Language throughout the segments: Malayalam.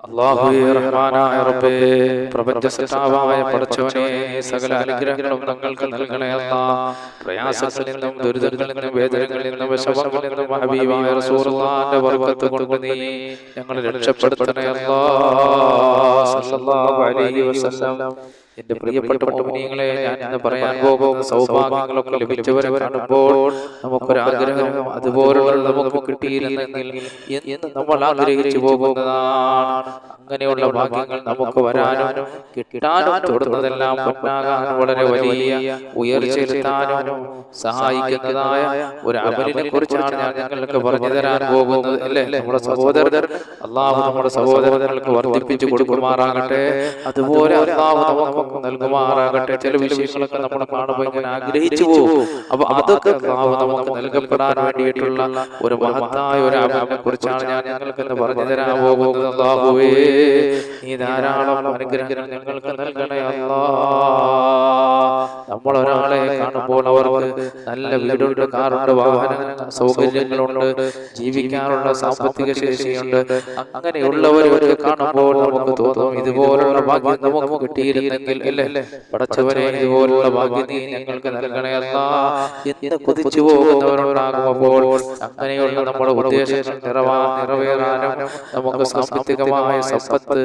അല്ലാഹുവേ റഹ്മാനായ റബ്ബേ, പ്രപഞ്ച സൃഷ്ടാവായ പടച്ചവനെ, സകല അനുഗ്രഹങ്ങളും ഞങ്ങൾക്ക് നൽകണേ അല്ലാഹ്. പ്രയാസങ്ങളിൽ നിന്നും ദുരിതങ്ങളിൽ നിന്നും വേദനകളിൽ നിന്നും വിഷമങ്ങളിൽ നിന്നും ഹബീബായ റസൂലുള്ളാഹിന്റെ ബർക്കത്ത് കൊണ്ട് നീ ഞങ്ങളെ രക്ഷപ്പെടുത്തണേ അല്ലാഹ്. സല്ലല്ലാഹു അലൈഹി വസല്ലം. എന്റെ പ്രിയപ്പെട്ട മുഅ്മിനീങ്ങളെ, ഞാൻ ഇന്ന് പറയാൻ പോകുന്ന സൗഭാഗ്യങ്ങളൊക്കെ ലഭിച്ചവരെ കാണുമ്പോൾ നമുക്കൊരാഗ്രഹം അതുപോലുള്ള നമുക്ക് കിട്ടിയിരുന്നെങ്കിൽ എന്ന് നമ്മൾ ആഗ്രഹിച്ചു പോകുന്നതാണ്. അങ്ങനെയുള്ള ഭാഗ്യങ്ങൾ നമുക്ക് വരാനും കിട്ടാനും തൊടുന്നതെല്ലാം പൊന്നാകാൻ വളരെ വലിയ ഉയർച്ചയെത്താനും സഹായിക്കുന്നതായ ഒരു അമലിനെ കുറിച്ചാണ് ഞാൻ നിങ്ങൾക്ക് പറഞ്ഞു തരാൻ പോകുന്നത്. അല്ലേ, നമ്മുടെ സഹോദരർ അല്ലാഹു നമ്മുടെ സഹോദരങ്ങൾക്ക് വർദ്ധിപ്പിച്ചു കൊടുക്കുമാറാകട്ടെ. അതുപോലെ അല്ലാഹു നമുക്ക് നൽകുമാറാകട്ടെ. ചില വിഷയങ്ങളൊക്കെ നമ്മൾ കാണുമ്പോൾ ഇങ്ങനെ ആഗ്രഹിച്ചു പോകും. അപ്പൊ അതൊക്കെ അല്ലാഹു നമുക്ക് നൽകപ്പെടാൻ വേണ്ടിയിട്ടുള്ള ഒരു മഹത്തായ ഒരു അമലിനെ കുറിച്ചാണ് ഞാൻ ഞങ്ങൾക്ക് പറഞ്ഞു തരാൻ പോകുന്നത്. അല്ലാഹുവേ, നീ ധാരാളം അനുഗ്രഹങ്ങൾ ഞങ്ങൾക്ക് നൽകണേ അല്ലാഹ്. നമ്മൾ ഒരാളെ കാണുമ്പോൾ അവർക്ക് നല്ല വീടുണ്ട്, കാറുണ്ട്, വാഹന സൗകര്യങ്ങളുണ്ട്, ജീവിക്കാനുള്ള സാമ്പത്തിക ശേഷിയുണ്ട്. അങ്ങനെയുള്ളവരൊക്കെ കാണുമ്പോൾ നമുക്ക് തോന്നും ഇതുപോലുള്ള ഭാഗ്യം നമുക്ക് കിട്ടിയിരുന്നെങ്കിൽ, അല്ലേ പടച്ചവനെ, ഇതുപോലുള്ള ഭാഗ്യം നീ ഞങ്ങൾക്ക് നൽകണേ അല്ലാഹ് എന്ന് കൊതിച്ചു പോകുന്നവരുണ്ടാകുമ്പോൾ അങ്ങനെയുള്ള നമ്മുടെ ഉദ്ദേശങ്ങൾ നിറവേറാനും നമുക്ക് സാമ്പത്തികമായ സമ്പത്ത്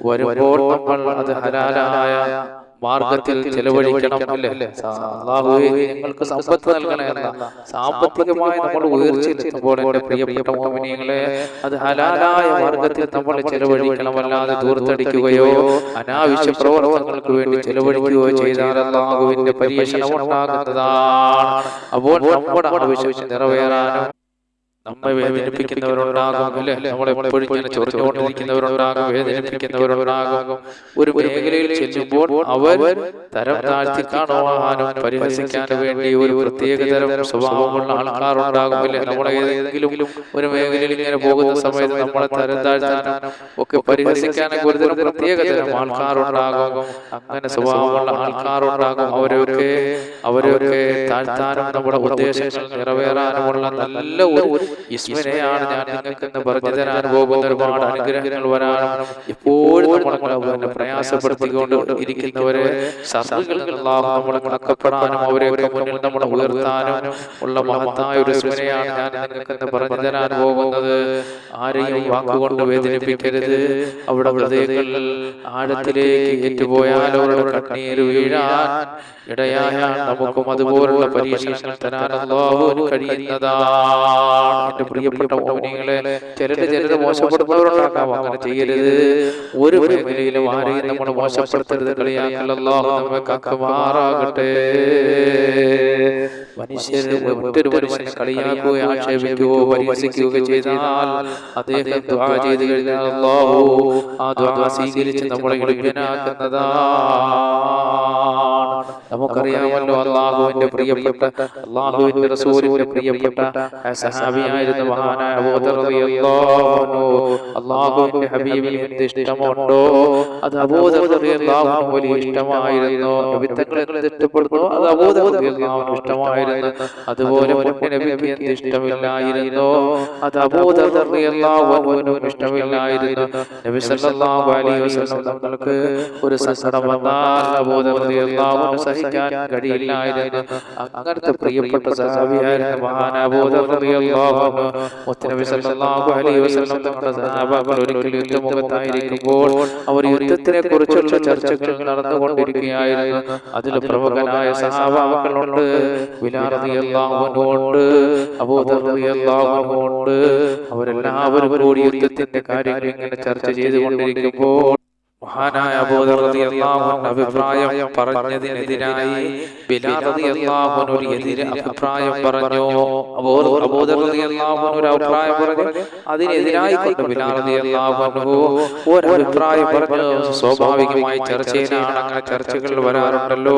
വരുമ്പോൾ നമ്മൾ അത് ഹലാലായ മാർഗത്തിൽ ചെലവഴിക്കണം. അല്ലേ, അല്ലാഹുവേ ഞങ്ങൾക്ക് സമ്പത്ത് നൽകണേ അല്ലാഹ്. സാമ്പത്തികമായി നമ്മൾ ഉയർച്ചയെത്തുമ്പോൾ എന്റെ പ്രിയപ്പെട്ട മുഅ്മിനീങ്ങളെ, അത് ഹലാലായ മാർഗത്തിൽ നമ്മൾ ചെലവഴിക്കണം. അല്ലാതെ ദൂർത്തടിക്കുകയോ അനാവശ്യ പ്രവർത്തനങ്ങൾക്ക് വേണ്ടി ചെലവഴിക്കുകയോ ചെയ്താൽ അല്ലാഹുവിന്റെ പരീക്ഷണം ഉണ്ടാകുന്നതാണ്. അപ്പോൾ നമ്മുടെ ആവശ്യം നിറവേറാനും നമ്മെ വേദനിപ്പിക്കുന്നവരുണ്ടാകും, അല്ലെ, നമ്മളെ എപ്പോഴും ഇങ്ങനെ ചൊറിഞ്ഞുകൊണ്ടിരിക്കുന്നവരുണ്ടാകും, വേദനിപ്പിക്കുന്നവരുണ്ടാകും. ഒരു മേഖലയിൽ ചെല്ലുമ്പോൾ അവർ തരം താഴ്ത്തി കാണുവാനും പരിഹസിക്കാനും വേണ്ടി ഒരു പ്രത്യേകതരം സ്വഭാവമുള്ള ആൾക്കാരുണ്ടാകും. അല്ലെ, നമ്മളെ ഏതെങ്കിലും ഒരു മേഖലയിൽ ഇങ്ങനെ പോകുന്ന സമയത്ത് നമ്മളെ തരം താഴ്ത്താനും ഒക്കെ പരിഹസിക്കാനൊക്കെ ഒരുതരം പ്രത്യേകതരം ആൾക്കാരുണ്ടാകും. അങ്ങനെ സ്വഭാവമുള്ള ആൾക്കാരുണ്ടാകും. അവരെയൊക്കെ താഴ്ത്താനും നമ്മുടെ ഉദ്ദേശങ്ങൾ നിറവേറാനുമുള്ള നല്ല ഒരു ഇസ്മിനെയാണ് ഞാൻ നിങ്ങൾക്ക് പറഞ്ഞു തരാൻ പോകുന്ന. ഒരുപാട് അനുഗ്രഹങ്ങൾ വരാനും എപ്പോഴും നമ്മളെ പ്രയാസപ്പെടുത്തിക്കൊണ്ട് ഇരിക്കുന്നവരെ നമ്മളെ കണക്കപ്പെടാനും അവരെയൊക്കെ മുന്നിൽ നമ്മളെ ഉയർത്താനും ഉള്ള മഹത്തായ ഒരു ഇസ്മിനെയാണ് ഞാൻ നിങ്ങൾക്ക് പറഞ്ഞു തരാൻ പോകുന്നത്. ആരെയും വാക്കുകൊണ്ട് വേദനിപ്പിക്കരുത്. അവിടെ ഹൃദയങ്ങളിൽ ആഴത്തിലേക്ക് ഏറ്റുപോയാൽ അവരുടെ കണ്ണീര് വീഴാൻ ഇടയായാൽ നമുക്കും അതുപോലുള്ള പരീക്ഷണങ്ങൾ തരാൻ അല്ലാഹുവിന് കഴിയുന്നതാണ്. എന്റെ പ്രിയപ്പെട്ട മുഅ്മിനീങ്ങളെ, ചിലര് മോശപ്പെടുന്നവരുണ്ടാകാം. അങ്ങനെ ചെയ്യരുത്. ഒരു മേഖലയിലും ആരെയും നമ്മൾ മോശപ്പെടുത്തരുത്, കളിയാക്കൽ. അല്ലാഹു നമ്മെ കാക്കുമാറാകട്ടെ. മറ്റൊരു മനുഷ്യനെ കളിയാക്കുകയോ ആക്ഷേപിക്കുകയോ പരിഹസിക്കുകയോ ചെയ്താൽ അദ്ദേഹം ദുആ ചെയ്തു കഴിഞ്ഞാൽ അല്ലാഹു ആ ദുആ സ്വീകരിച്ച് നമ്മളെ എളിമയാക്കുന്നതാണ്. നമുക്കറിയാമല്ലോ, അല്ലാഹുവിന്റെ പ്രിയപ്പെട്ട അല്ലാഹുവിന്റെ റസൂലിന്റെ പ്രിയപ്പെട്ട സഹാബിയായിരുന്ന മഹാനായ അബൂദർ റളിയല്ലാഹു അൻഹു, അല്ലാഹുവിന്റെ ഹബീബിന് എന്ത് ഇഷ്ടമുണ്ടോ അത് അബൂദർ റളിയല്ലാഹു അൻഹു വലിയ ഇഷ്ടമായിരുന്നു. നബിതങ്ങൾ എന്ത് ഇഷ്ടപ്പെടുന്നു അത് അബൂദർ റളിയല്ലാഹു അൻഹു ഇഷ്ടമായിരുന്നു. അതുപോലെ നബിക്ക് എന്ത് ഇഷ്ടമില്ലായിരുന്നു അത് അബൂദർ റളിയല്ലാഹു അൻഹു ഇഷ്ടമില്ലായിരുന്നു. നബി സല്ലല്ലാഹു അലൈഹി വസല്ലം തങ്ങൾക്ക് ഒരു സങ്കടം വന്നാൽ അബൂദർ റളിയല്ലാഹു അൻഹു സഹിക്കാൻ കഴിയില്ലായിരുന്നു. അങ്ങനത്തെ പ്രിയപ്പെട്ട സഹാബിയായിരുന്ന മഹാനായ അബൂദർ റളിയല്ലാഹു അൻഹു മുത്തനബി സല്ലല്ലാഹു അലൈഹി വസല്ലം തങ്ങളുടെ സഹാബാക്കൾ ഒരിക്കൽ യുദ്ധമുഖത്തായിരിക്കുമ്പോൾ അവർ യുദ്ധത്തിനെ കുറിച്ചുള്ള ചർച്ചകൾ നടന്നുകൊണ്ടിരിക്കുകയായിരുന്നു. അതിൽ പ്രമുഖനായ സഹാബാക്കളുണ്ട്, ബിലാൽ റളിയല്ലാഹു അൻഹു ഉണ്ട്, അബൂദർ റളിയല്ലാഹു അൻഹു ഉണ്ട്. അവരെല്ലാവരും കൂടി യുദ്ധത്തിന്റെ കാര്യങ്ങൾ ഇങ്ങനെ ചർച്ച ചെയ്തുകൊണ്ടിരിക്കുമ്പോൾ മഹാനായ അബൂദർ റളിയല്ലാഹു അൻഹു അഭിപ്രായം പറഞ്ഞതിനെതിരായി ബിലാൽ റളിയല്ലാഹു അൻഹു ഒരു എതിരെ അഭിപ്രായം പറഞ്ഞു. അബൂദർ റളിയല്ലാഹു അൻഹു ഒരു അഭിപ്രായം പറഞ്ഞു, അതിനെതിരായി കൊണ്ട് ബിലാൽ റളിയല്ലാഹു അൻഹു ഒരു അഭിപ്രായം പറഞ്ഞു. സ്വാഭാവികമായി ചർച്ചയിലാണ്, അങ്ങനെ ചർച്ചകൾ വരാറുണ്ടല്ലോ.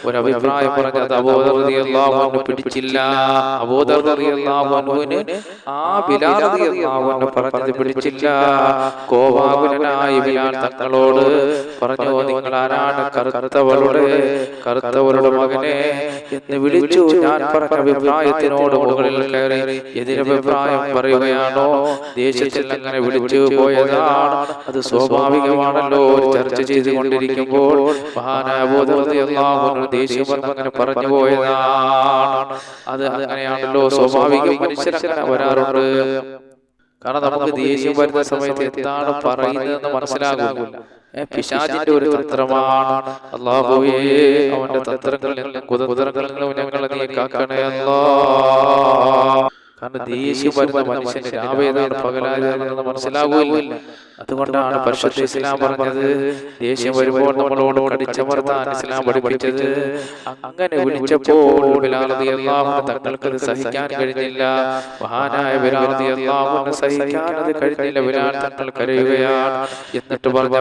ഒരു അഭിപ്രായം പറഞ്ഞു, അത് അബൂദർ റളിയല്ലാഹു അൻഹു പിടിച്ചില്ല. അബൂദർ റളിയല്ലാഹു അൻഹുവിന് ആ ബിലാൽ റളിയല്ലാഹു അൻഹു പറഞ്ഞത് പിടിച്ചില്ല. കോപാകുലനായി ബിലാൽ തങ്ങളോട് തങ്ങളോട് പറഞ്ഞു, നിങ്ങൾ ആരാണ്? കറുത്തവളുടെ മകനെ എന്ന് വിളിച്ചു. ഞാൻ പറഞ്ഞ അഭിപ്രായത്തിനോട് മുകളിൽ കയറി എതിരഭിപ്രായം പറയുകയാണോ? ദേഷ്യത്തിൽ അങ്ങനെ വിളിച്ചു പോയതാണ്. അത് സ്വാഭാവികമാണല്ലോ. ചർച്ച ചെയ്തുകൊണ്ടിരിക്കുമ്പോൾ മഹാനായ ദേഷ്യം അങ്ങനെ പറഞ്ഞു പോയതാണ്. അത് അങ്ങനെയാണല്ലോ സ്വാഭാവികം. മനുഷ്യരങ്ങനെ വരാറുണ്ട്. കാരണം നമുക്ക് ദേഷ്യം വരുന്ന സമയത്ത് എന്താണ് പറയുന്നതെന്ന് മനസ്സിലാകുന്നില്ല. പിശാചിന്റെ ഒരു തന്ത്രമാണ്. അല്ലാഹുവേ, അവന്റെ തന്ത്രങ്ങളിൽ നിന്നും കുതന്ത്രങ്ങളിൽ നിന്നും ഞങ്ങളെ നീ കാക്കണേ അല്ലാഹ്. കാരണം ദേഷ്യം വരുന്ന മനുഷ്യന് രാവേതാണ് പകലായതാണെന്ന് മനസ്സിലാകുകയില്ല. അതുകൊണ്ടാണ് പരിശുദ്ധ ഇസ്ലാം പറഞ്ഞത്, ദേഷ്യം വരുമ്പോൾ നമ്മളോട് കടിച്ചമർത്താൻ ഇസ്ലാം പഠിപ്പിച്ചത്. അങ്ങനെ വിളിച്ചപ്പോൾ ബിലാൽ റളിയല്ലാഹു അൻഹു തങ്ങൾക്കത് സഹിക്കാൻ കഴിഞ്ഞില്ല. മഹാനായ ബിലാൽ റളിയല്ലാഹു അൻഹു സഹിക്കാൻ അത് കഴിഞ്ഞില്ല. ബിലാൽ തങ്ങൾ കരയുകയാണ്. എന്നിട്ട് പറഞ്ഞ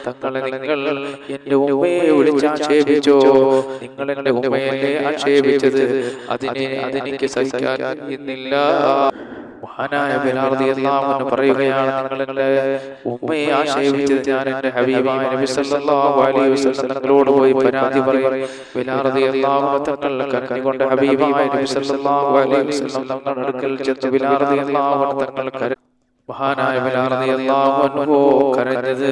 തങ്ങളെ, നിങ്ങൾ എന്റെ ഉമ്മയെ വിളിച്ചാക്ഷേപിച്ചോ? നിങ്ങൾ എന്റെ ഉമ്മയെ ആക്ഷേപിച്ചത് അതെനിക്ക് സഹിക്കാൻ കഴിയുന്നില്ല. മഹാനായ ബിലാൽ റളിയല്ലാഹു അൻഹു പറയുകയാണ്, നിങ്ങൾ എന്റെ ഉമ്മയെ ആക്ഷേപിച്ചത് ഞാൻ എന്റെ ഹബീബായ നബി സല്ലല്ലാഹു അലൈഹി വസല്ലം തങ്ങളോട് പോയി പരാതി പറയും. ബിലാൽ റളിയല്ലാഹു അൻഹു തങ്ങൾ കരഞ്ഞുകൊണ്ട് ഹബീബായ നബി സല്ലല്ലാഹു അലൈഹി വസല്ലം തങ്ങളുടെ അടുക്കൽ ചെന്ന് ബിലാൽ റളിയല്ലാഹു അൻഹു തങ്ങൾ മഹാനായ ബിലാൽ റളിയല്ലാഹു അൻഹു കരഞ്ഞത്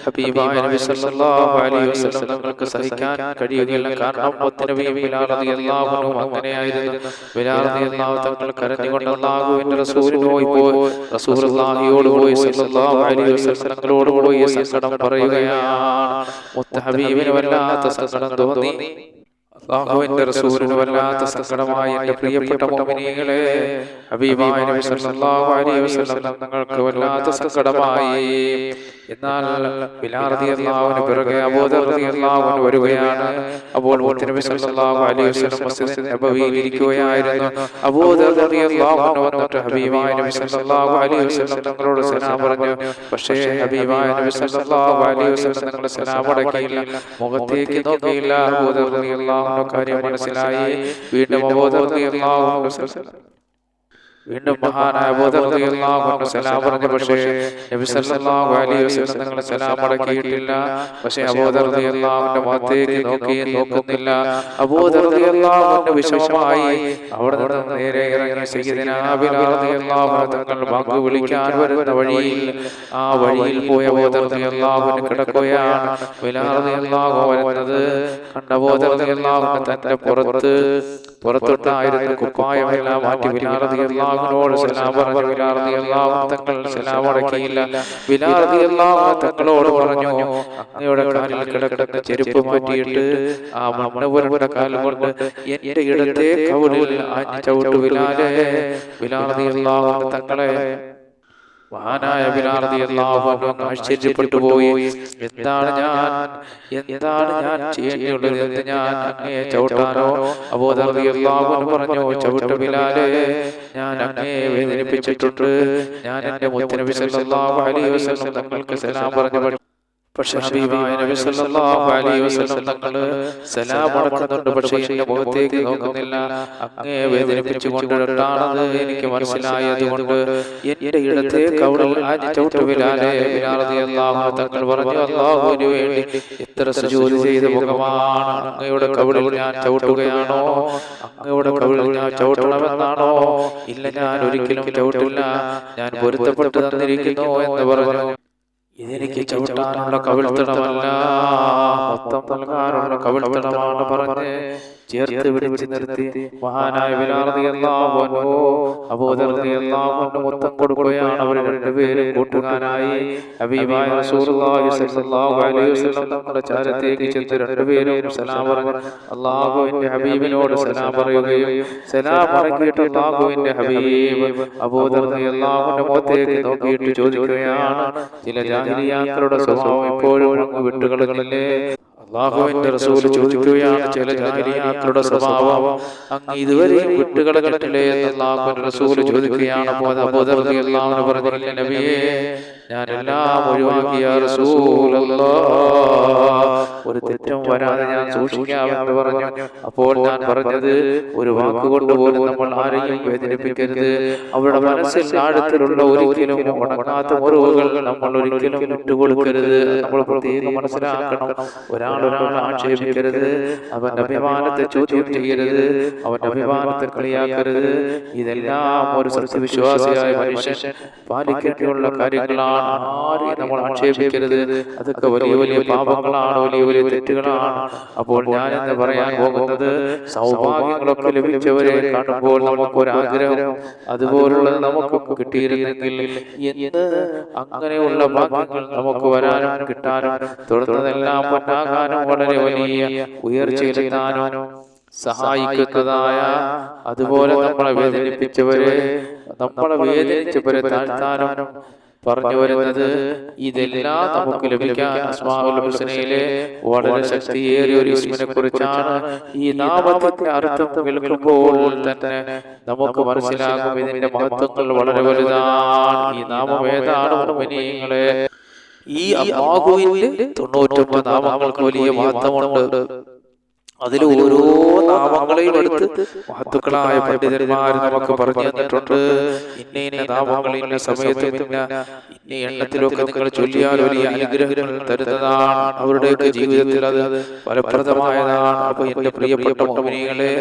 ഹബീബായ നബി സല്ലല്ലാഹു അലൈഹി വസല്ലം തങ്ങൾക്ക് സഹിക്കാൻ കഴിയുകയില്ല. കാരണം മുത്തനബി ബിലാൽ റളിയല്ലാഹു അൻഹു അങ്ങനെയായിരുന്നു. ബിലാൽ റളിയല്ലാഹു തങ്ങൾ കരഞ്ഞുകൊണ്ട് അല്ലാഹുവിന്റെ റസൂലുള്ളാഹിയോട് പോയി സല്ലല്ലാഹു അലൈഹി വസല്ലം തങ്ങളോട് പോയി സങ്കടം പറയുകയാണ്. മുത്തഹബീബിന് വല്ലാത്ത സങ്കടം തോന്നി. അല്ലാഹുവിന്റെ റസൂലിന് വല്ലാത്ത സങ്കടമായി. എന്റെ പ്രിയപ്പെട്ട മുഅ്മിനീങ്ങളെ, ഹബീബായ നബി സല്ലല്ലാഹു അലൈഹി വസല്ലം തങ്ങൾക്ക് വല്ലാത്ത സങ്കടമായി. എന്നാൽ ബിലാൽ റളിയല്ലാഹു അൻഹു പിറകെ അബൂ ദർ റളിയല്ലാഹു അൻഹു വരികയാണ്. അപ്പോൾ നബി സല്ലല്ലാഹു അലൈഹി വസല്ലം മസ്ജിദ് നബവിയിൽ ഇരിക്കുകയായിരുന്നു. അബൂ ദർ റളിയല്ലാഹു അൻഹു വന്നിട്ട് ഹബീബായ നബി സല്ലല്ലാഹു അലൈഹി വസല്ലം തങ്ങളോട് സലാം പറഞ്ഞു. പക്ഷേ ഹബീബായ നബി സല്ലല്ലാഹു അലൈഹി വസല്ലം തങ്ങൾ സലാം അടക്കിയില്ല, മുഖത്തേക്ക് നോക്കിയില്ല. അബൂ ദർ റളിയല്ലാഹു അൻഹു കാര്യം മനസ്സിലായി. വീണ്ടും അബൂ ദർ റളിയല്ലാഹു അൻഹു വീണ്ടും മഹാനായ അബൂ ദർ റളിയല്ലാഹു അൻഹു സലാം പറഞ്ഞു. പക്ഷേ നബി സല്ലല്ലാഹു അലൈഹി വസല്ലം തങ്ങൾ സലാം അടക്കിയിട്ടില്ല. പക്ഷേ അബൂ ദർ റളിയല്ലാഹു അൻഹു മുഖത്തേക്ക് നോക്കുന്നില്ല. അബൂ ദർ റളിയല്ലാഹു അൻഹു വിഷമമായി. അവിടെ നിന്ന് നേരെ ഇറങ്ങി സയ്യിദനാ ബിലാൽ റളിയല്ലാഹു അൻഹു തങ്ങൾ ബാങ്ക് വിളിക്കാൻ വരുന്ന വഴിയിൽ പോയ അബൂ ദർ റളിയല്ലാഹു അൻഹു കിടക്കുകയാണ്. ബിലാൽ റളിയല്ലാഹു വരുന്നത് കണ്ട അബൂ ദർ റളിയല്ലാഹു അൻഹു തന്റെ പുറത്തുണ്ടായിരുന്ന കുപ്പായമെല്ലാം മാറ്റി ബിലാൽ റളിയല്ലാഹു അൻഹുവോട് സലാം പറഞ്ഞു. ബിലാൽ റളിയല്ലാഹു അൻഹു തങ്ങൾ സലാം അടക്കിയില്ല. ബിലാൽ റളിയല്ലാഹു അൻഹു തങ്ങളോട് പറഞ്ഞു, അങ്ങയുടെ കാലിൽ കിടക്കുന്ന ചെരുപ്പ് മാറ്റിയിട്ട് ആ മണ്ണുപുരയുടെ കാലം കൊണ്ട് എന്റെ ഇടത്തെ കവിളിൽ ചവിട്ടു ബിലാലേ. ബിലാൽ റളിയല്ലാഹു അൻഹു തങ്ങളെ മഹാനായ ബിലാൽ റളിയല്ലാഹു അൻഹു ആശ്ചര്യപ്പെട്ടു പോയി. എന്താണ് ഞാൻ ചെയ്യേണ്ടിയുള്ളത്? ഞാൻ അങ്ങയെ ചവിട്ടാനോ? അബൂ ദർ റളിയല്ലാഹു അൻഹു പറഞ്ഞു, ചവിട്ട് ബിലാലേ, ഞാൻ അങ്ങയെ വേദനിപ്പിച്ചിട്ടുണ്ട്. ഞാൻ എന്റെ മുത്തനബി സല്ലല്ലാഹു അലൈഹി വസല്ലം തങ്ങൾക്ക് സലാം പറഞ്ഞു. പക്ഷേ ഹബീബായ നബി സല്ലല്ലാഹു അലൈഹി വസല്ലം തങ്ങൾ സലാം അടക്കുന്നുണ്ട്. പക്ഷേ എന്റെ മുഖത്തേക്ക് നോക്കുന്നില്ല. അങ്ങയെ വേദനിപ്പിച്ചുകൊണ്ടിട്ടാണത് എനിക്ക് മനസ്സിലായതുകൊണ്ട് എന്റെ ഇടത്തെ കവിളിൽ ചവിട്ട് ബിലാലേ. ബിലാൽ റളിയല്ലാഹു അൻഹു തങ്ങൾ പറഞ്ഞു, അല്ലാഹുവിന് വേണ്ടി എത്ര സുജൂദ് ചെയ്ത മുഖമാണ്. അങ്ങയുടെ കവിളിൽ ഞാൻ ചവിട്ടുകയാണോ? അങ്ങയുടെ കവിളിൽ ഞാൻ ചവിട്ടണമെന്നാണോ? ഇല്ല, ഞാൻ ഒരിക്കലും ചവിട്ടില്ല. ഞാൻ പൊരുത്തപ്പെട്ടു തന്നിരിക്കുന്നു എന്ന് പറഞ്ഞു. ഇതെനിക്ക് ചവിട്ടാനുള്ള കവിൾത്തടമല്ല, മൊത്തം നൽകാനുള്ള കവിൾത്തടമാണ് പറഞ്ഞ് ചേർത്ത് പിടിച്ച് നിർത്തി. മഹാനായ ബിലാൽ റളിയല്ലാഹു അൻഹു അബൂ ദർ റളിയല്ലാഹു അൻഹു മൊത്തം കൊടുക്കുകയാണ്. അവർ രണ്ടുപേരും കൂട്ടുകാരായി ഹബീബായ റസൂലുള്ളാഹി സ്വല്ലല്ലാഹു അലൈഹി വസല്ലം തങ്ങളുടെ ചാരത്തേക്ക് ചെന്ന് രണ്ടുപേരും സലാം പറഞ്ഞു. അല്ലാഹുവിന്റെ ഹബീബിനോട് സലാം പറയുകയും സലാം അടക്കിയിട്ട് അല്ലാഹുവിന്റെ ഹബീബ് അബൂ ദർ റളിയല്ലാഹു അൻഹു മുഖത്തേക്ക് നോക്കിയിട്ട് ചോദിക്കുകയാണ്, ചില ജാഹിലിയാക്കളുടെ സ്വഭാവം ഇപ്പോഴും വിട്ടുകളഞ്ഞില്ലേ? അല്ലാഹുവിന്റെ റസൂൽ ചോദിക്കുകയാണ്, ചില ജാഹിലിയാക്കളുടെ സ്വഭാവം അങ്ങ് ഇതുവരെ വിട്ടുകളഞ്ഞിട്ടില്ലേ എന്ന് അല്ലാഹുവിന്റെ റസൂൽ ചോദിക്കുകയാണ്. അപ്പോൾ അബൂ ദർ റളിയല്ലാഹു അൻഹു പറഞ്ഞു, നബിയേ, ഞാൻ എല്ലാം ഒഴിവാക്കിയ റസൂലല്ലാഹ്, ഒരു തെറ്റും വരാതെ ഞാൻ സൂക്ഷിക്കാമെന്ന് പറഞ്ഞു. അപ്പോൾ ഞാൻ പറഞ്ഞത്, ഒരു വാക്കുകൊണ്ട് പോലും നമ്മൾ ആരെയും വേദനിപ്പിക്കരുത്. അവരുടെ മനസ്സിൽ ആഴത്തിലുള്ള ഒരിക്കലും ഉണങ്ങാത്ത മുറിവുകൾ നമ്മൾ ഒരിക്കലും വിട്ടുകൊടുക്കരുത്. നമ്മൾ പ്രത്യേകം മനസ്സിലാക്കണം. ഒരാളെ ആക്ഷേപിക്കരുത്, അവന്റെ അഭിമാനത്തെ ചോദ്യം ചെയ്യരുത്, അവന്റെ അഭിമാനത്തെ കളിയാക്കരുത്. ഇതെല്ലാം ഒരു സത്യവിശ്വാസിയായ മനുഷ്യൻ പാലിക്കേണ്ടിയുള്ള കാര്യങ്ങളാണ്. ആരെയും നമ്മൾ ആക്ഷേപിക്കരുത്. അതൊക്കെ വലിയ വലിയ പാപങ്ങളാണ്, വലിയ വലിയ തെറ്റുകളാണ്. അപ്പോൾ ഞാൻ എന്ന് പറയാൻ പോകുന്നത്, സൗഭാഗ്യങ്ങളൊക്കെ ലഭിച്ചവരെ കാണുമ്പോൾ നമുക്കൊരാഗ്രഹം അതുപോലുള്ളത് നമുക്ക് കിട്ടിയിരുന്നെങ്കിൽ എന്ന്. അങ്ങനെയുള്ള ഭാഗ്യങ്ങൾ നമുക്ക് വരാനും കിട്ടാനും തുടർന്നതെല്ലാം പൊന്നാകാനും വളരെ വലിയ ഉയർച്ചയിലെത്താനും സഹായിക്കുന്നതായ, അതുപോലെ നമ്മളെ വേദനിച്ചവരെ താഴ്ത്താനും പറഞ്ഞു വരുന്നത്, ഇതെല്ലാം നമുക്ക് ലഭിക്കാൻ അസ്മാഉൽ ഹുസ്നയിലെ വളരെ ശക്തിയേറിയ ഒരു ഇസ്മിനെ കുറിച്ചാണ്. ഈ നാമത്തിന്റെ അർത്ഥം കേൾക്കുമ്പോൾ തന്നെ നമുക്ക് മനസ്സിലാകും ഇതിന്റെ മഹത്വങ്ങൾ വളരെ വലുതാണ്. ഈ നാമം ഏതാണ് മുഅ്മിനീങ്ങളെ? ഈ അല്ലാഹുവിന്റെ 99 നാമങ്ങൾക്ക് വലിയ മഹത്വമുണ്ട്. അതിൽ ഓരോ നാമങ്ങളെയും എടുത്ത് മഹത്തുക്കളായ പണ്ഡിതന്മാർ നമുക്ക് പറഞ്ഞു തന്നിട്ടുണ്ട്. ഇന്ന നാമങ്ങൾ ഇന്ന സമയത്ത് ഇന്ന എണ്ണത്തിലൊക്കെ നിങ്ങൾ ചൊല്ലിയാൽ വലിയ അനുഗ്രഹങ്ങൾ തരുന്നതാണ്. അവരുടെയൊക്കെ ജീവിതത്തിൽ അത് ഫലപ്രദമായതാണ്. അപ്പൊ എന്റെ പ്രിയപ്പെട്ട മുഅ്മിനീങ്ങളെ,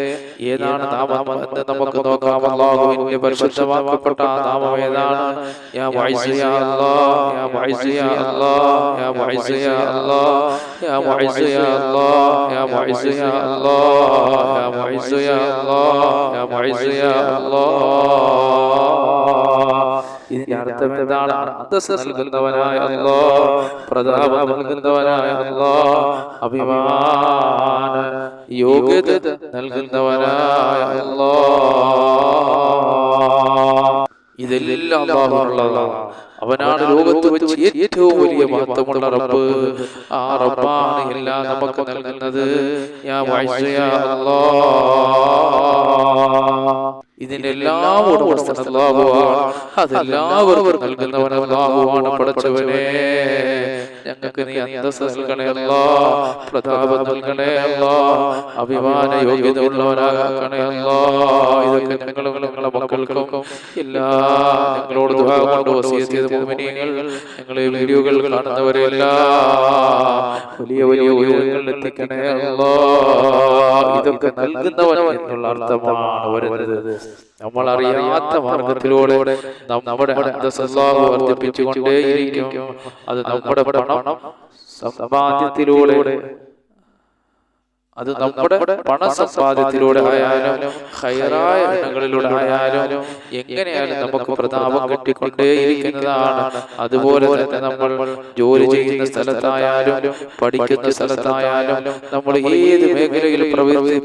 ഏതാണ് നാമം എന്ന് നമുക്ക് നോക്കാം. അല്ലാഹുവിന്റെ പരിശുദ്ധമാക്കപ്പെട്ട നാമം ഏതാണ്? യാ മുഇസ്സ് യാ അല്ലാഹ്, യാ മുഇസ്സ് യാ അല്ലാഹ്, യാ മുഇസ്സ് യാ അല്ലാഹ്, യാ മുഇസ്സ് യാ അല്ലാഹ്, യാ മുഇസ്സ് യാ അല്ലാഹ്, യാ മുഇസ്സ് യാ അല്ലാഹ്, യാ മുഇസ്സ് യാ അല്ലാഹ്. ഇതിന്റെ അർത്ഥം എന്താണ്? അന്തസ്സ് നൽകുന്നവനായ അല്ലാഹ്, പ്രതാപം നൽകുന്നവനായ അല്ലാഹ്, അഭിമാന യോഗ്യത നൽകുന്നവനായ അല്ലാഹ്. ഇതെല്ലാം അല്ലാഹുവിനുള്ളതാണ്. അവനാണ് ലോകത്ത് വെച്ച് ഏറ്റവും വലിയ മഹത്വമുള്ള റബ്ബ്. ആ റബ്ബാണ് എല്ലാം നമുക്ക് നൽകുന്നത്. യാ മുഇസ്സ് യാ അല്ലാഹ്. ഇതിന്റെ എല്ലാം ഉടമസ്ഥൻ അല്ലാഹുവാണ്. അതെല്ലാവർക്കും നൽകുന്നവൻ അല്ലാഹുവാണ്. പടച്ചവനെ, ഞങ്ങൾക്ക് നീ അന്തസ്സ് നൽകണേ അല്ലാഹ്, പ്രതാപം നൽകണേ അല്ലാഹ്, അഭിമാന യോഗ്യത ഉള്ളവനാകണേ അല്ലാഹ്. ഇതൊക്കെ ഞങ്ങളും ഞങ്ങളുടെ മക്കൾക്കും ഞങ്ങളോട് ദുആ കൊണ്ട് വസിയത്ത് ചെയ്ത മുഅ്മിനീങ്ങൾ, ഞങ്ങളെ വീഡിയോകൾ കാണുന്നവരെല്ലാം വലിയ വലിയ ഉയരങ്ങളിൽ എത്തിക്കണേ അല്ലാഹ്. ഇതൊക്കെ നൽകുന്നവൻ എന്നുള്ള അർത്ഥമാണ് വരുന്നത്. നമ്മൾ അറിയാത്ത മാർഗത്തിലൂടെ നമ്മുടെ അന്തസ്സ് അല്ലാഹു വർദ്ധിപ്പിച്ചുകൊണ്ടേയിരിക്കും. അത് നമ്മുടെ പണം സമ്പാദ്യത്തിലൂടെ, അത് നമ്മുടെ പണസമ്പാദ്യത്തിലൂടെ ആയാലും ഖൈറായ ഇടങ്ങളിലൂടെ ആയാലും എങ്ങനെയായാലും നമുക്ക് പ്രതാപം കിട്ടിക്കൊണ്ടേയിരിക്കുന്നതാണ്. അതുപോലെ തന്നെ നമ്മൾ ജോലി ചെയ്യുന്ന സ്ഥലത്തായാലും പഠിക്കുന്ന സ്ഥലത്തായാലും നമ്മൾ ഏത് മേഖലയിൽ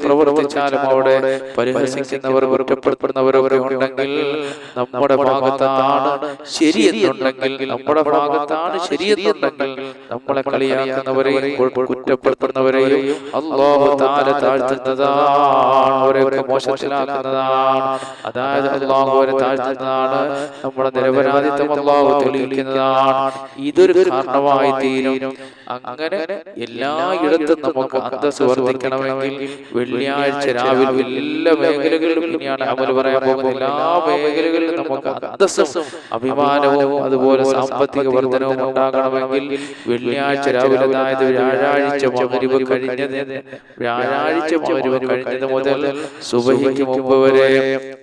പ്രവർത്തിച്ചാലും അവിടെ പരിഹസിക്കുന്നവർ, കുറ്റപ്പെടുത്തുന്നവരൊക്കെ ഉണ്ടെങ്കിൽ നമ്മുടെ ഭാഗത്താണ് ശരിയെന്നുണ്ടെങ്കിൽ, നമ്മുടെ ഭാഗത്താണ് ശരിയെന്നുണ്ടെങ്കിൽ നമ്മളെ കളിയാക്കുന്നവരെയും കുറ്റപ്പെടുത്തുന്നവരെയും അല്ലാഹു താഴ്ത്തുന്നതാണ്, അവരെയൊക്കെ മോശത്തിലാക്കുന്നതാണ്. അതായത് അല്ലാഹു അവരെ താഴ്ത്തുന്നതാണ്, നമ്മുടെ നിരപരാധിത്വം അല്ലാഹു തെളിയിക്കുന്നതാണ്. ഇതൊരു കാരണമായി തീരും. അങ്ങനെ എല്ലായിടത്തും നമുക്ക് അന്തസ്സ് വർദ്ധിക്കണമെങ്കിൽ വെള്ളിയാഴ്ച രാവിലെ എല്ലാ മേഖലകളിലും, ഇനിയാണ് അമൽ പറയാൻ പോകുന്ന എല്ലാ മേഖലകളിലും നമുക്ക് അന്തസ്സും അഭിമാനവും അതുപോലെ സാമ്പത്തിക വർധനവും ഉണ്ടാകണമെങ്കിൽ വെള്ളിയാഴ്ച രാവിലെ, അതായത് വ്യാഴാഴ്ച മഗ്‌രിബ് കഴിഞ്ഞത് മുതൽ സുബഹിക്ക് മുമ്പ് വരെ,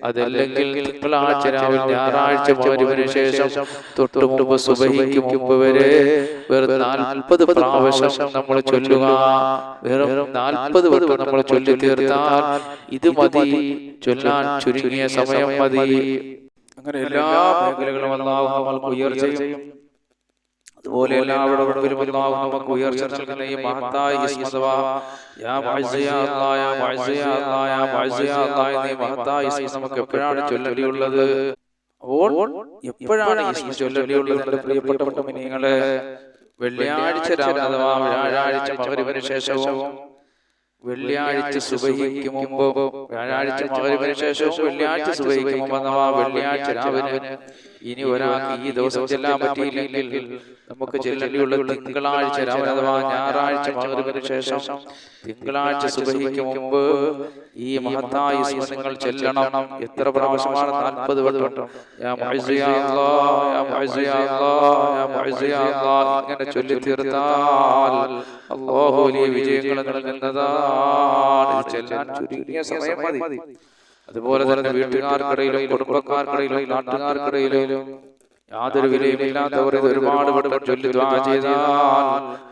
അതല്ലെങ്കിൽ തിങ്കളാഴ്ച രാവിലെ ഞായറാഴ്ച മഗ്‌രിബിന് ശേഷം തൊട്ട് മുമ്പ് സുബഹിക്ക് മുമ്പ് വരെ വെറും 40 പ്രാവശ്യം നമ്മൾ ചൊല്ലുക. വെറും 40 വട്ടം നമ്മൾ ചൊല്ലി തീർത്താൽ ഇത് മതി, ചൊല്ലാൻ ചുരുങ്ങിയ സമയം മതി. അങ്ങനെ എല്ലാ മേഖലകളും അല്ലാഹു നമുക്ക് ഉയർച്ചയും അതുപോലെ എല്ലാവരുടെ മുമ്പിലും അല്ലാഹു നമുക്ക് ഉയർച്ച നൽകുന്ന ഈ മഹത്തായ ഇസ്മ, യാ മുഇസ്സ് യാ അല്ലാഹ്, യാ മുഇസ്സ് യാ അല്ലാഹ്, യാ മുഇസ്സ് യാ അല്ലാഹ് എന്നീ മഹത്തായ ഇസ്മ നമുക്ക് എപ്പോഴാണ് ചൊല്ലേണ്ടിയുള്ളത്? അപ്പോൾ എപ്പോഴാണ് ഇസ്മ ചൊല്ലേണ്ടിയുള്ളത്? എൻ്റെ പ്രിയപ്പെട്ട മുഅ്മിനീങ്ങളെ, വെള്ളിയാഴ്ച രാവിലെ അഥവാ വ്യാഴാഴ്ച മഗ്‌രിബിന് ശേഷവും വെള്ളിയാഴ്ച സുബഹിക്ക് മുമ്പ്, വ്യാഴാഴ്ച മഗ്‌രിബിന് ശേഷവും വെള്ളിയാഴ്ച സുബഹിക്ക് മുമ്പ് അഥവാ വെള്ളിയാഴ്ച രാവിലെ ഇനി ഒരാൾക്ക് ഈ ദിവസം ചെല്ലാൻ പറ്റിയില്ലെങ്കിൽ നമുക്ക് ചെല്ലേണ്ടിയുള്ള തിങ്കളാഴ്ച രാവിലെ അഥവാ ഞായറാഴ്ച മഗ്‌രിബിന് ശേഷം തിങ്കളാഴ്ച സുബഹിക്ക് മുമ്പ് ഈ മഹത്തായ ഇസ്മ നിങ്ങൾ ചെല്ലണം. എത്ര പ്രാവശ്യമാണ്? 40 വട്ടം. യാ മുഅസ്സ് യാ അല്ലാഹ്, യാ മുഅസ്സ് യാ അല്ലാഹ്, യാ മുഅസ്സ് യാ അല്ലാഹ് ഇങ്ങനെ ചൊല്ലി തീർത്താൽ അല്ലാഹു വലിയ വിജയങ്ങൾ നൽകുന്നതാണ്. ഇത് ചെല്ലാൻ ചുരുങ്ങിയ സമയം മതി. അതുപോലെ തന്നെ വീട്ടുകാർക്കിടയിലും കുടുംബക്കാർക്കിടയിലും നാട്ടുകാർക്കിടയിലും യാതൊരു വിലയുമില്ലാത്തവർ ഇത് ഒരുപാട് വട്ടം ചൊല്ലി ദുആ ചെയ്താൽ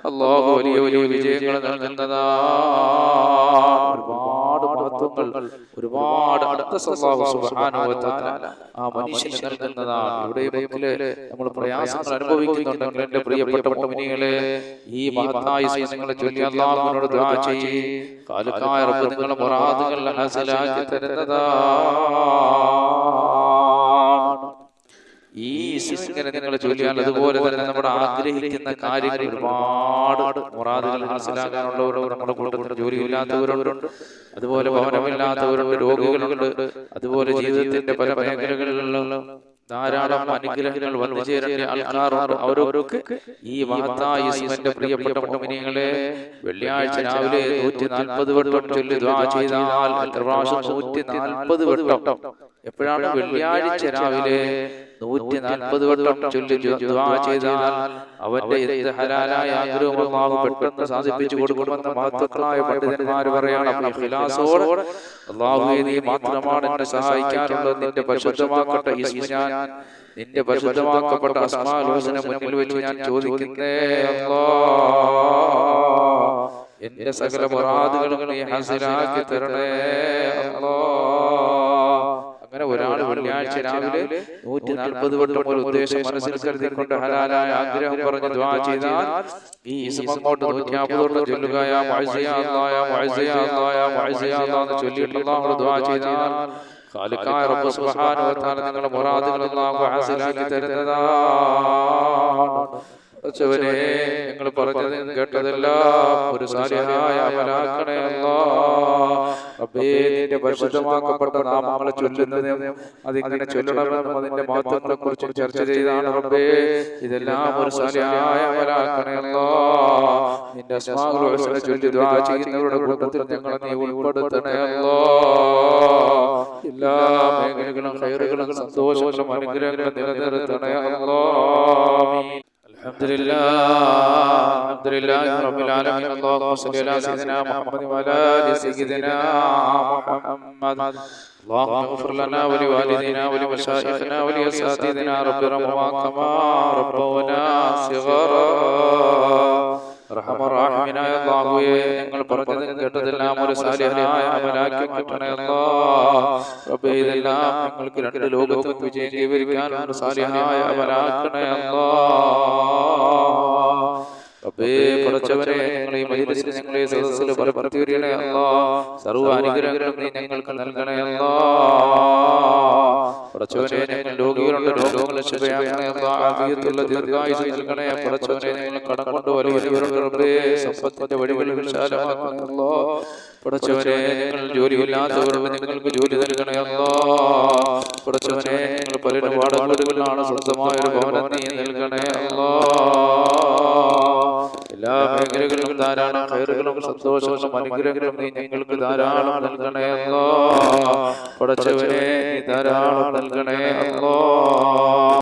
അല്ലാഹു വലിയ വലിയ വിജയങ്ങൾ നൽകുന്നതാണ്. ഒരുപാട് മഹത്വങ്ങൾ, ഒരുപാട് അല്ലാഹു സുബ്ഹാനഹു വ തആല ആ മനുഷ്യന് നൽകുന്നതാണ്. ഇവിടെ നമ്മൾ പ്രയാസങ്ങൾ അനുഭവിക്കുന്നുണ്ടെങ്കിൽ എൻ്റെ പ്രിയപ്പെട്ട മുഅ്മിനീങ്ങളെ, ഈ മഹത്തായ ഇസ്മ ചൊല്ലി അല്ലാഹുവിനോട് ദുആ ചെയ്യ്. ഖാലിഖായ റബ്ബ് നിങ്ങളുടെ മുറാദുകൾ ഹാസിലാക്കി തരുന്നതാണ്. ഈ ഇസ്മിനെ നിങ്ങൾ ചൊല്ലിയാൽ അതുപോലെ തന്നെ നമ്മുടെ ആഗ്രഹിക്കുന്ന കാര്യങ്ങൾ ഒരുപാട് മുറാദുകൾ ഹാസിലാക്കാനുള്ളവരുണ്ട്. നമ്മുടെ കൂട്ടത്തിൽ ജോലിയില്ലാത്തവരുണ്ട്, അതുപോലെ ഭവനമില്ലാത്തവരുണ്ട്, രോഗികളുണ്ട്, അതുപോലെ ജീവിതത്തിന്റെ പല മേഖലകളിലുള്ള ധാരാളം അനുഗ്രഹങ്ങൾ വന്നു ചേരേണ്ട ആൾക്കാരുണ്ട്. അവരൊക്കെ ഈ മഹത്തായ ഇസ്മിന്റെ പ്രിയപ്പെട്ട മുഅ്മിനീങ്ങളെ വെള്ളിയാഴ്ച രാവിലെ 140 വട്ടം ചൊല്ലി ദുആ ചെയ്താൽ എത്ര പ്രാവശ്യം? 140 വട്ടം. എപ്പോഴാണ്? വെള്ളിയാഴ്ച രാവിലെ 140 വട്ടം ചൊല്ലി ദുആ ചെയ്താൽ അവന്റെ എന്ത് ഹലാലായ ആഗ്രഹവും അല്ലാഹു പെട്ടെന്ന് സാധിപ്പിച്ചു കൊടുക്കുമെന്ന് മഹത്തുക്കളായ പണ്ഡിതന്മാർ പറയാണ്. ഇഖ്ലാസോടെ അല്ലാഹുവേ നീ മാത്രമാണ് എന്നെ സഹായിക്കാറുള്ളത്, നിന്റെ പരിശുദ്ധമാക്കപ്പെട്ട ഇസ്മ ഞാൻ, നിന്റെ പരിശുദ്ധമാക്കപ്പെട്ട അസ്മാഉൽ ഹുസ്ന മുന്നിൽ വെച്ച് ഞാൻ ചോദിക്കുന്നേ അല്ലാഹ്, എന്റെ സകല മുറാദുകളും നീ ഹാസിലാക്കി തരണേ അല്ലാഹ്. അങ്ങനെ ഒരാൾ വെള്ളിയാഴ്ച രാവിലെ 140 വട്ടം ഒരു ഉദ്ദേശം മനസ്സിൽ കരുതിക്കൊണ്ട് ഹലാലായ ആഗ്രഹം പറഞ്ഞ് ദുആ ചെയ്താൽ ഈ ഇസ്മ അങ്ങോട്ട് 150 വട്ടം ചൊല്ലുക. യാ മുഅസ്സ് യാ അല്ലാഹ്, യാ മുഅസ്സ് യാ അല്ലാഹ്, യാ മുഅസ്സ് യാ അല്ലാഹ് എന്ന് ചൊല്ലിയിട്ട് അല്ലാഹുവോട് ദുആ ചെയ്താൽ ഖാലിഖായ റബ്ബ് സുബ്ഹാനഹു വ തആല നിങ്ങളുടെ മുറാദുകൾ അല്ലാഹു ഹാസിലാക്കി തരുന്നതാണ്. ച്ചവനെ നിങ്ങൾ പറഞ്ഞത് കേട്ടതെല്ലാം ഒരു സാലിഹായ അമലാക്കണേ അല്ലാഹ്. റബ്ബേ നിന്റെ പരിശുദ്ധമാക്കപ്പെട്ട നാമങ്ങളെ ചൊല്ലുന്നതും അതിങ്ങനെ ചൊല്ലണമെന്നും അതിന്റെ മഹത്വങ്ങളെ കുറിച്ച് ചർച്ച ചെയ്താണ് റബ്ബേ. ഇതെല്ലാം ഒരു സാലിഹായ അമലാക്കണേ അല്ലാഹ്. നിന്റെ അസ്മാഉൽ ഹുസ്ന ചൊല്ലി ദുആ ചെയ്യുന്നവരുടെ കൂട്ടത്തിൽ ഞങ്ങളെ നീ ഉൾപ്പെടുത്തണേ അല്ലാഹ്. എല്ലാ മേഖലകളും ഖൈറുകളും സന്തോഷങ്ങളും അനുഗ്രഹങ്ങളും നിലനിർത്തണേ അല്ലാഹ്. അൽഹംദുലില്ലാഹി റബ്ബിൽ ആലമീൻ. അല്ലാഹുമ്മ സ്വല്ലി അലാ സയ്യിദിനാ മുഹമ്മദ് വഅലാ ആലി സയ്യിദിനാ മുഹമ്മദ്. اللهم اغفر لنا ولوالدينا ولمشايخنا ولأساتذتنا رب ارحمهما كما ربونا صغارا. റഹ്മാനായ അല്ലാഹുവേ, ഞങ്ങൾ പറഞ്ഞതും കേട്ടതെല്ലാം ഒരു സാലിഹായ അമലാക്കി മാറ്റണേ അല്ലാഹ്. റബ്ബേ ഇതെല്ലാം ഞങ്ങൾക്ക് രണ്ട് ലോകത്തും വിജയം കൈവരിക്കാൻ ഒരു സാലിഹായ അമലാക്കണേ അല്ലാഹ്. റബ്ബേ പടച്ചവനെ, ഞങ്ങളെ ഈ മജ്‌ലിസിൽ ഞങ്ങളെ സദസ്സിൽ ബർക്കത്ത് വരണേ അല്ലാഹ്. സർവ്വ അനുഗ്രഹങ്ങളും നീ ഞങ്ങൾക്ക് നൽകണേ അല്ലാഹ്. പടച്ചവനെ, ഞങ്ങൾ രോഗികളുണ്ട്, രോഗങ്ങളെ ശിഫയാക്കണേ അല്ലാഹ്. ആഫിയത്തുള്ള ദീർഘായുസ്സ് നൽകണേ പടച്ചവനെ. ഞങ്ങൾ കടം കൊണ്ട് വലിയവരുണ്ട് റബ്ബേ, സമ്പത്തിന്റെ വഴികൾ വിശാലമാക്കണേ അല്ലാഹ്. പടച്ചവനെ, ഞങ്ങൾ ജോലിയില്ലാത്തവരുണ്ട്, ഞങ്ങൾക്ക് ജോലി നൽകണേ അല്ലാഹ്. പടച്ചവനെ, ഞങ്ങൾ പലരും വാടകകളിലാണ്, സ്വന്തമായ ഒരു ഭവനം നീ നൽകണേ അല്ലാഹ്. എല്ലാ മേഖലകളിലും ധാരാളം ഖൈറുകളും സന്തോഷങ്ങളും അനുഗ്രഹങ്ങളും നീ ഞങ്ങൾക്ക് ധാരാളം നൽകണേ അല്ലാഹ്. പടച്ചവനെ, നീ ധാരാളം നൽകണേ അല്ലാഹ്.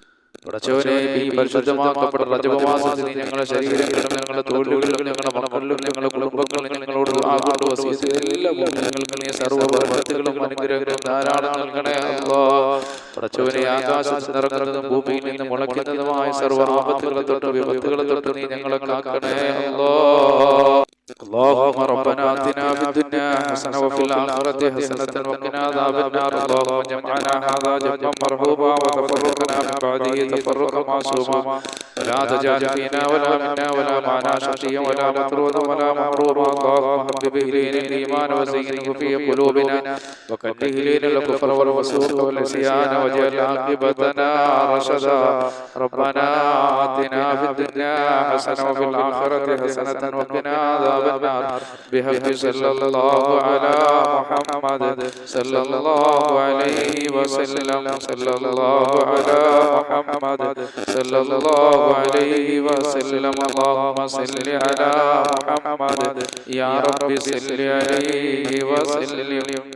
പടച്ചവനെ, ഈ പരിശുദ്ധമാക്കപ്പെട്ട റജബ് മാസത്തിൽ നീ ഞങ്ങളുടെ ശരീരങ്ങളിലും ഞങ്ങളുടെ തൊഴിലുകളിലും ഞങ്ങളുടെ മക്കളിലും ഞങ്ങളുടെ കുടുംബങ്ങളിലും ഞങ്ങളോട് ആകൊണ്ട് വസിയത്ത് എല്ലാം ഞങ്ങൾക്ക് നീ സർവ്വ ബർക്കത്തുകളും അനുഗ്രഹങ്ങളും ധാരാളം നൽകണേ അല്ലാഹ്. പടച്ചവനെ, ആകാശത്ത് നിറങ്ങുന്നതും ഭൂമിയിൽ നിന്ന് മുളയ്ക്കുന്നതുമായ സർവ്വ ആപത്തുകളെ തൊട്ട് വിപത്തുകളെ തൊട്ട് നീ ഞങ്ങളെ കാക്കണേ അല്ലാഹ്. اللهم ربنا آتنا في الدنيا حسنة وفي الآخرة حسنة وقنا عذاب النار. اللهم جمعنا هذا جمعا مرحوما وتفرقنا من بعده تفرقا معصوما، ولا تجعل فينا ولا منا ولا معنا شقيا ولا مطرودا ولا محروما. اللهم حبب إلينا الإيمان وزينه في قلوبنا وكره إلينا الكفر والفسوق والعصيان واجعل عاقبتنا رشدا. ربنا آتنا في الدنيا حسنة وفي الآخرة حسنة وقنا عذاب النار. بحق صلى الله على محمد صلى الله عليه وسلم. صلى الله على محمد صلى الله عليه وسلم. اللهم صل على محمد يا رب صل عليه وسلم.